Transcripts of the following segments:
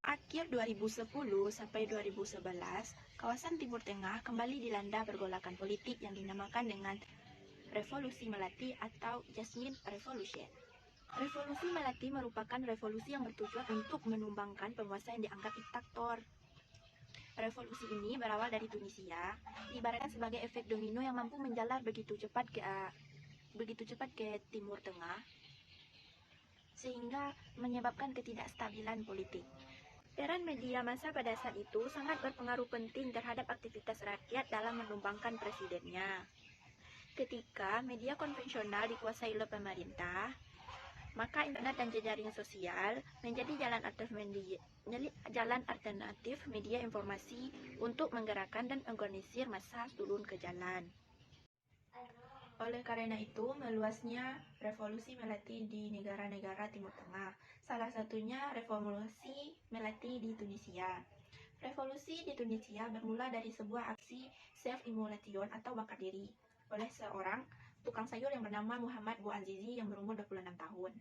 Akhir 2010 sampai 2011, kawasan Timur Tengah kembali dilanda pergolakan politik yang dinamakan dengan Revolusi Melati atau Jasmine Revolution. Revolusi Melati merupakan revolusi yang bertujuan untuk menumbangkan penguasa yang dianggap diktator. Revolusi ini berawal dari Tunisia, diibaratkan sebagai efek domino yang mampu menjalar begitu cepat ke Timur Tengah, sehingga menyebabkan ketidakstabilan politik. Peran media massa pada saat itu sangat berpengaruh penting terhadap aktivitas rakyat dalam menumbangkan presidennya. Ketika media konvensional dikuasai oleh pemerintah, maka internet dan jejaring sosial menjadi jalan alternatif media informasi untuk menggerakkan dan mengorganisir massa turun ke jalan. Oleh karena itu, meluasnya revolusi Melati di negara-negara Timur Tengah, salah satunya revolusi Melati di Tunisia. Revolusi di Tunisia bermula dari sebuah aksi self-immolation atau bakar diri oleh seorang tukang sayur yang bernama Muhammad Bouazizi yang berumur 26 tahun.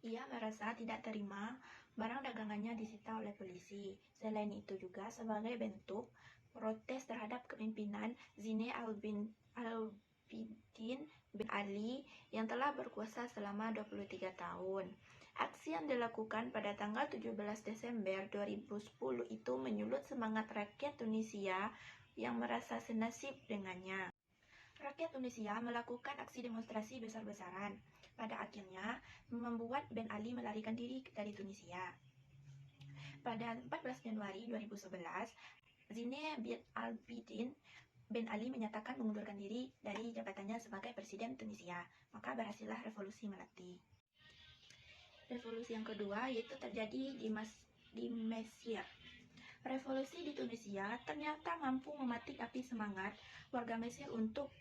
Ia merasa tidak terima barang dagangannya disita oleh polisi. Selain itu juga sebagai bentuk protes terhadap kepemimpinan Zine al-Abidin bin Ali yang telah berkuasa selama 23 tahun. Aksi yang dilakukan pada tanggal 17 Desember 2010 itu menyulut semangat rakyat Tunisia yang merasa senasib dengannya. Rakyat Tunisia melakukan aksi demonstrasi besar-besaran. Pada akhirnya membuat Ben Ali melarikan diri dari Tunisia. Pada 14 Januari 2011, Zine al-Abidin Ben Ali menyatakan mengundurkan diri dari jabatannya sebagai presiden Tunisia. Maka berhasillah revolusi Melati. Revolusi yang kedua yaitu terjadi di Mesir. Revolusi di Tunisia ternyata mampu mematik api semangat warga Mesir untuk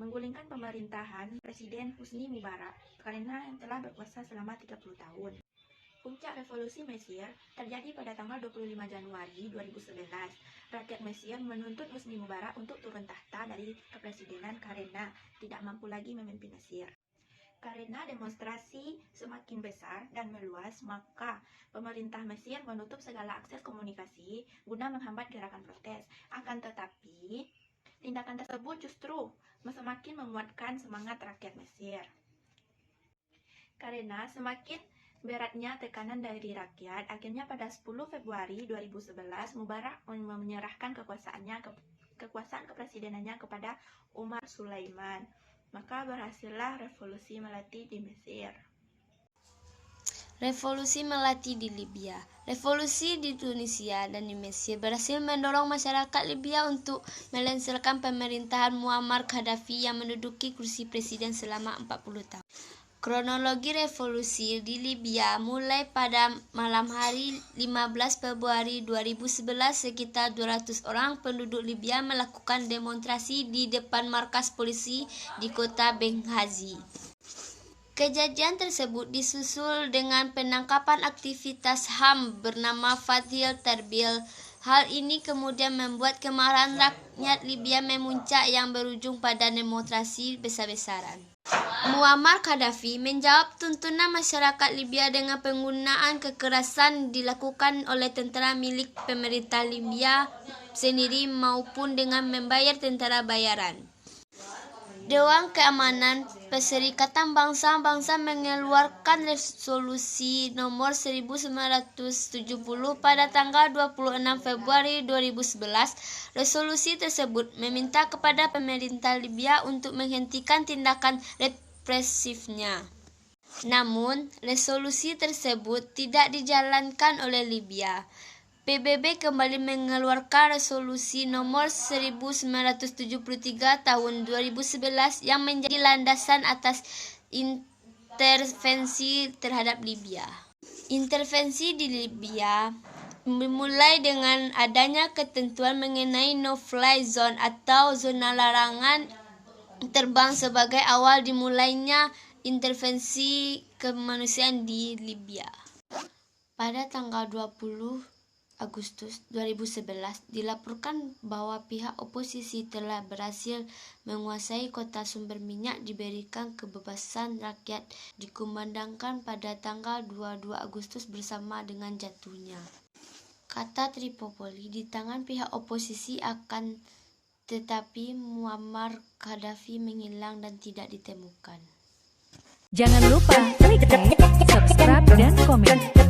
menggulingkan pemerintahan Presiden Husni Mubarak karena yang telah berkuasa selama 30 tahun. Puncak revolusi Mesir terjadi pada tanggal 25 Januari 2011. Rakyat Mesir menuntut Husni Mubarak untuk turun tahta dari kepresidenan karena tidak mampu lagi memimpin Mesir. Karena demonstrasi semakin besar dan meluas, maka pemerintah Mesir menutup segala akses komunikasi guna menghambat gerakan protes. Akan tetapi, tindakan tersebut justru semakin menguatkan semangat rakyat Mesir. Karena semakin beratnya tekanan dari rakyat, akhirnya pada 10 Februari 2011, Mubarak menyerahkan kekuasaan kepresidenannya kepada Umar Sulaiman. Maka berhasillah revolusi Melati di Mesir. Revolusi Melati di Libya. Revolusi di Tunisia dan di Mesir berhasil mendorong masyarakat Libya untuk melengsarkan pemerintahan Muammar Gaddafi yang menduduki kursi presiden selama 40 tahun. Kronologi revolusi di Libya mulai pada malam hari 15 Februari 2011, sekitar 200 orang penduduk Libya melakukan demonstrasi di depan markas polisi di kota Benghazi. Kejadian tersebut disusul dengan penangkapan aktivitas HAM bernama Fathil Terbil. Hal ini kemudian membuat kemarahan rakyat Libya memuncak yang berujung pada demonstrasi besar-besaran. Muammar Gaddafi menjawab tuntunan masyarakat Libya dengan penggunaan kekerasan dilakukan oleh tentara milik pemerintah Libya sendiri maupun dengan membayar tentara bayaran. Dewan Keamanan Perserikatan Bangsa-Bangsa mengeluarkan resolusi nomor 1970 pada tanggal 26 Februari 2011. Resolusi tersebut meminta kepada pemerintah Libya untuk menghentikan tindakan represifnya. Namun, resolusi tersebut tidak dijalankan oleh Libya. PBB kembali mengeluarkan resolusi nomor 1973 tahun 2011 yang menjadi landasan atas intervensi terhadap Libya. Intervensi di Libya dimulai dengan adanya ketentuan mengenai no-fly zone atau zona larangan terbang sebagai awal dimulainya intervensi kemanusiaan di Libya. Pada tanggal 20 Agustus 2011 dilaporkan bahwa pihak oposisi telah berhasil menguasai kota sumber minyak diberikan kebebasan rakyat dikumandangkan pada tanggal 22 Agustus bersama dengan jatuhnya kata Tripoli di tangan pihak oposisi akan tetapi Muammar Gaddafi menghilang dan tidak ditemukan. Jangan lupa klik like, subscribe, dan komen.